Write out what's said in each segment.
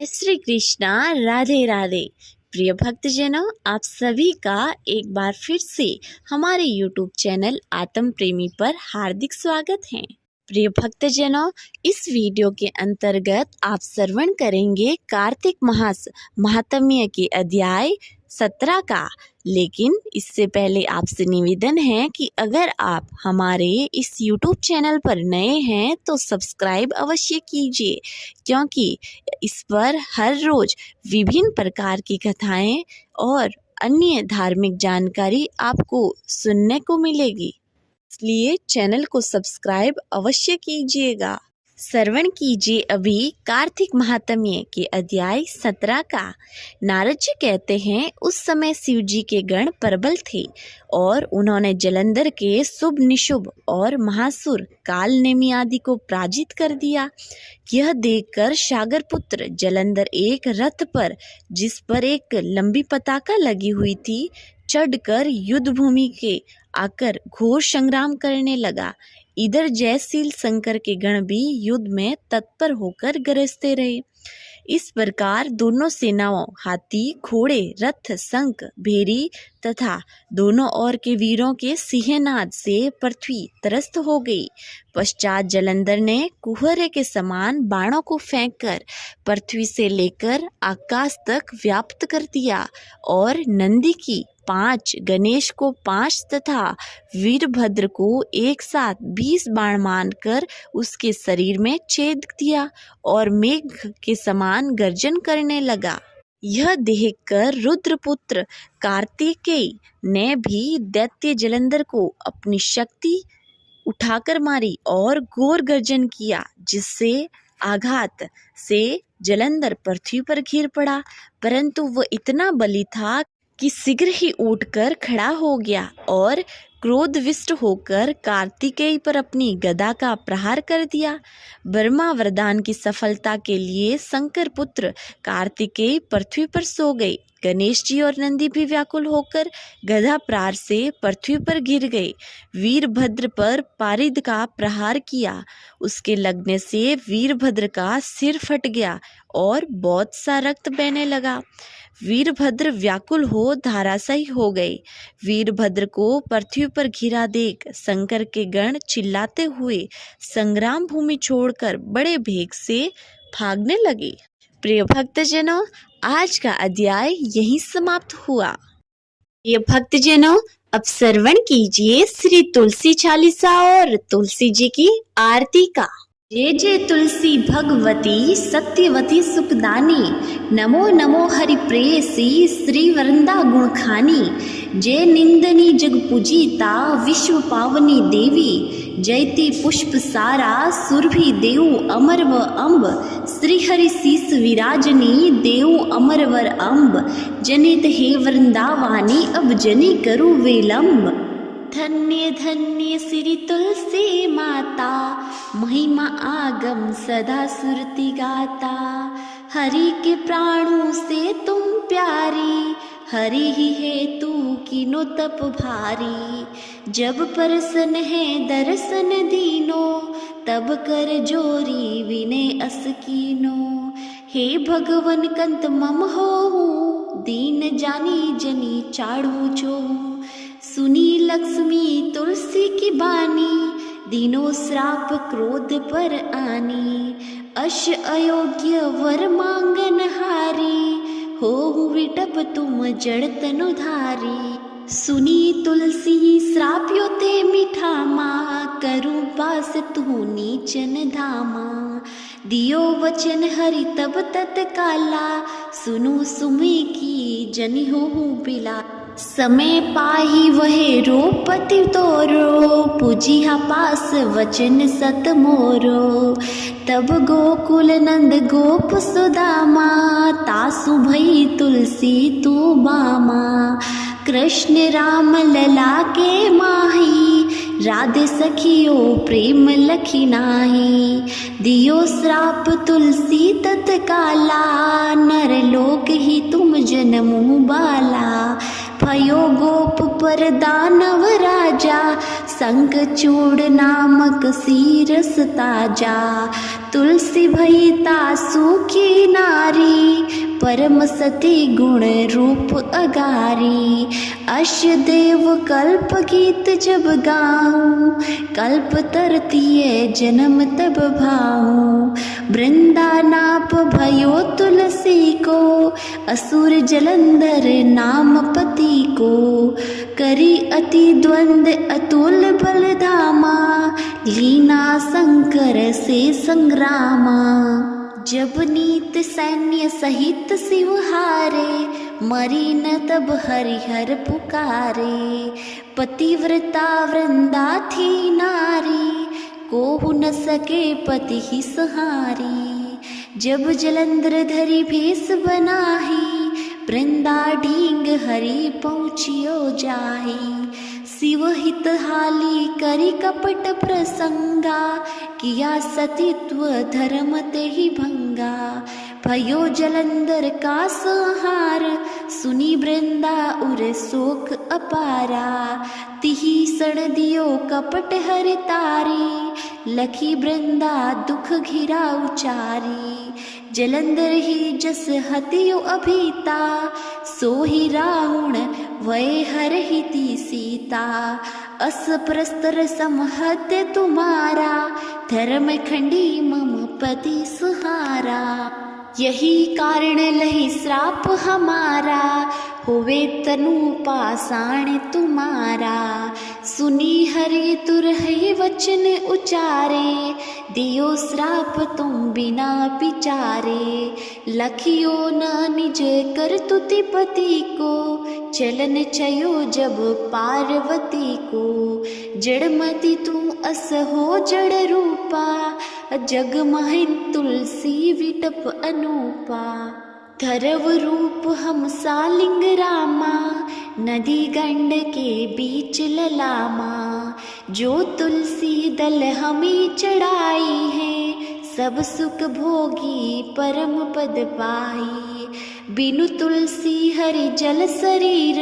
श्री कृष्णा, राधे राधे। प्रिय भक्तजनों, आप सभी का एक बार फिर से हमारे YouTube चैनल आत्म प्रेमी पर हार्दिक स्वागत है। प्रिय भक्तजनों, इस वीडियो के अंतर्गत आप श्रवण करेंगे कार्तिक मास महात्म्य के अध्याय 17 का। लेकिन इससे पहले आपसे निवेदन है कि अगर आप हमारे इस YouTube चैनल पर नए हैं तो सब्सक्राइब अवश्य कीजिए, क्योंकि इस पर हर रोज विभिन्न प्रकार की कथाएं और अन्य धार्मिक जानकारी आपको सुनने को मिलेगी। इसलिए चैनल को सब्सक्राइब अवश्य कीजिएगा। श्रवण कीजिए अभी कार्तिक महात्म्य के अध्याय 17 का। नारद जी कहते हैं, उस समय शिव जी के गण प्रबल थे और उन्होंने जलंधर के शुभ निशुभ और महासुर काल नेमि आदि को पराजित कर दिया। यह देखकर सागर पुत्र जलंधर एक रथ पर, जिस पर एक लंबी पताका लगी हुई थी, चढ़कर युद्ध भूमि के आकर घोर संग्राम करने लगा। इधर जयशील शंकर के गण भी युद्ध में तत्पर होकर गरजते रहे। इस प्रकार दोनों सेनाओं, हाथी, घोड़े, रथ, शंख, भेरी तथा दोनों ओर के वीरों के सिंहनाद से पृथ्वी त्रस्त हो गई। पश्चात जलंधर ने कुहरे के समान बाणों को फेंककर पृथ्वी से लेकर आकाश तक व्याप्त कर दिया और नंदी की 5, गणेश को 5 तथा वीरभद्र को एक साथ 20 बाण मारकर उसके शरीर में छेद दिया और मेघ के समान गर्जन करने लगा। यह देखकर रुद्रपुत्र कार्तिकेय ने भी दैत्य जलंधर को अपनी शक्ति उठाकर मारी और घोर गर्जन किया, जिससे आघात से जलंधर पृथ्वी पर गिर पड़ा। परंतु वह इतना बली था कि शीघ्र ही उठकर खड़ा हो गया और क्रोधविष्ट होकर कार्तिकेय पर अपनी गदा का प्रहार कर दिया। ब्रह्मा वरदान की सफलता के लिए शंकर पुत्र कार्तिकेय पृथ्वी पर सो गए। गणेश जी और नंदी भी व्याकुल होकर गदा प्रहार से पृथ्वी पर गिर गए। वीरभद्र पर पारिद का प्रहार किया, उसके लगने से वीरभद्र का सिर फट गया और बहुत सा रक्त बहने लगा। वीरभद्र व्याकुल हो धराशायी हो गए। वीरभद्र को पृथ्वी पर गिरा देख शंकर के गण चिल्लाते हुए संग्राम भूमि छोड़कर बड़े वेग से भागने लगे। प्रिय भक्तजनों, आज का अध्याय यहीं समाप्त हुआ। प्रिय भक्तजनों, अब श्रवण कीजिए श्री तुलसी चालीसा और तुलसी जी की आरती का। जय जय तुलसी भगवती सत्यवती सुखदानी, नमो नमो हरि प्रेयसी श्री वृंदा गुणखानी। जय निंदनी जग पूजिता विश्व पावनी देवी, जयति पुष्प सारा सुरभि देव अमरव अम्ब। श्री हरि शीस विराजनी देव अमरवर अम्ब, जनित हे वृंदावानी अब जनी करु विलंब। धन्य धन्य श्री तुलसी माता, महिमा आगम सदा सुरति गाता। हरि के प्राणों से तुम प्यारी, हरि ही है तू कीनो तप भारी। जब परसन है दर्शन दीनो, तब कर जोरी विनय अस कीनो। हे भगवन कंत मम हो, दीन जानी जनी चाड़ू जो। सुनी लक्ष्मी तुलसी की बानी, दीनो श्राप क्रोध पर आनी। अश अयोग्य वर मांगन हारी, हो विटप तुम जड़ तनु धारी। सुनी तुलसी श्राप्यो ते मीठा माँ, करूँ पास तू नीचन धामा। दियो वचन हरि तब तत्काला, सुनु सुमी की जनि हो बिला। समय पाही वहे रोपति तोरो, पूजिहा पास वचन सत मोरो। तब गोकुल नंद गोप सुदामा, तासु भई तुलसी तू बामा। कृष्ण राम लला के माही, राधे सखियो प्रेम लखी नाही। दियो श्राप तुलसी तत्काला, नर लोक ही तुम जनमु बाला। भयो गोप पर दानव राजा, शंखचूड़ नामक सीरस ताजा। तुलसी भईता सूखी नारी, परम सती गुण रूप अगारी। अश देव कल्प गीत जब गाऊं, कल्प तरतीय जन्म तब भाऊं। वृंदा नाप भयो तुलसी को, असुर जलंधर नाम पति को। करी अति द्वंद अतुल बल धामा, लीना शंकर से संग्रामा। जब नीत सैन्य सहित शिव हारे, मरी न तब हरिहर पुकारे। पतिव्रता वृंदा थी नारी, कोहु न सके पति ही सहारी। जब जलंधर धरी भेष बनाही, वृंदा ढींग हरि पहुँचियो जाही। शिव हित हाली करी कपट प्रसंगा, किया सतीत्व धर्म ते ही भंगा। भयो जलंधर का संहार, सुनी वृंदा उर शोक अपारा। तिही सण दियो कपट हरि तारी, लखी वृंदा दुख घिरा उचारी। जलंधर ही जस हतियो अभीता, सोही रावण वै हरहिति सीता। अस प्रस्तर समहत तुम्हारा, धर्म खंडी मम पति सुहारा। यही कारण लही श्राप हमारा, होवे तनु पाषाण तुम्हारा। सुनी हरि तुरहि वचन उचारे, दियो श्राप तुम बिना विचारे। लखियो न निज कर तुति पति को, चलन चयो जब पार्वती को। जड़मति तू अस हो जड़ रूपा, जग महिन तुलसी विटप अनूपा। धरव रूप हम सालिंग रामा, नदी गंड के बीच ललामा। जो तुलसी दल हमें चढ़ाई है, सब सुख भोगी परम पद पाई। बिनु तुलसी हरि जल शरीर,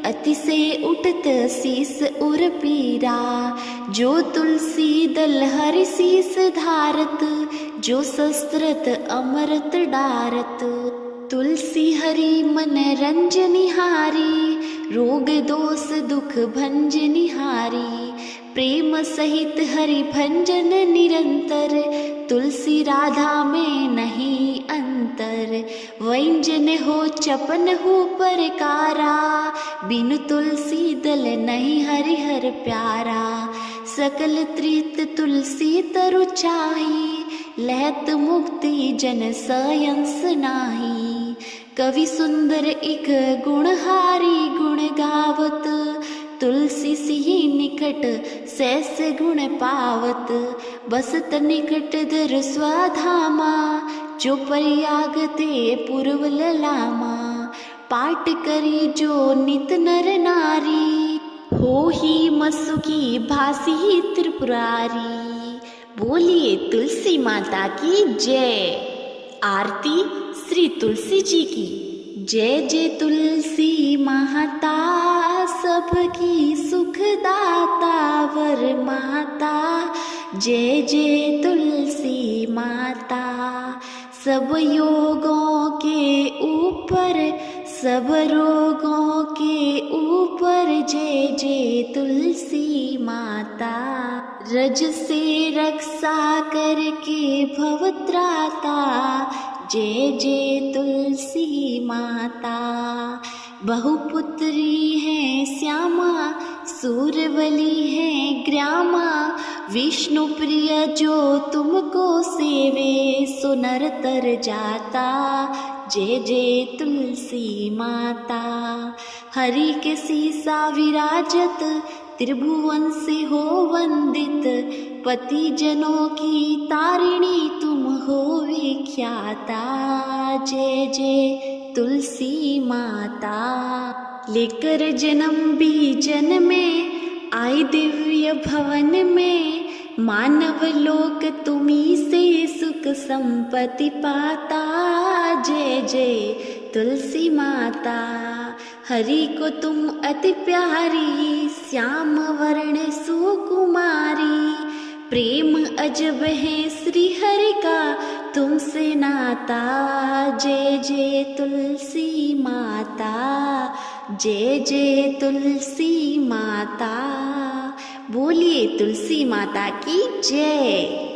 अति से उठत शीस उर पीरा। जो तुलसी दल हरि शीस धारत, जो शस्त्रत अमृत डारत। तुलसी हरि मन रंजनिहारी, रोग दोष दुख भंजनिहारी। प्रेम सहित हरि भंजन निरंतर, तुलसी राधा में नहीं अंतर। व्यंजन हो चपन हो परकारा, बिनु तुलसी दल नहीं हरिहर प्यारा। सकल त्रित तुलसी तरु चाही, लहत मुक्ति जन सयंस नाही। कवि सुंदर इक गुणहारी गुण गावत, तुलसी सिहि निकट सैस गुण पावत। बसत निकट दर स्वाधामा, जो परियाग ते पूर्व ललामा। पाठ करी जो नित नर नारी, हो ही मसुकी भासी त्रिपुरारी। बोलिए तुलसी माता की जय। आरती श्री तुलसी जी की। जय जय तुलसी माता, सबकी सुखदाता वर माता। जय जय तुलसी माता, सब योगों के ऊपर, सब रोगों के ऊपर। जय जय तुलसी माता, रज से रक्षा करके भवत्राता। जय जय तुलसी माता, बहुपुत्री है श्यामा, सूरवली है ग्रामा। विष्णु प्रिय जो तुमको सेवे, सो नर तर जाता। जय जय तुलसी माता, हरि के सीसा विराजत, त्रिभुवन से हो वंदित। पति जनों की तारिणी तुम हो विख्याता। जय जय तुलसी माता, लेकर जन्म बीजन में आई दिव्य भवन में। मानव लोक तुम्ही से सुख संपत्ति पाता। जय जय तुलसी माता, हरि को तुम अति प्यारी। श्याम वर्ण सुकुमारी, प्रेम अजब है श्री हरि का तुमसे नाता। जय जय तुलसी माता, जय जय तुलसी माता। बोलिए तुलसी माता की जय।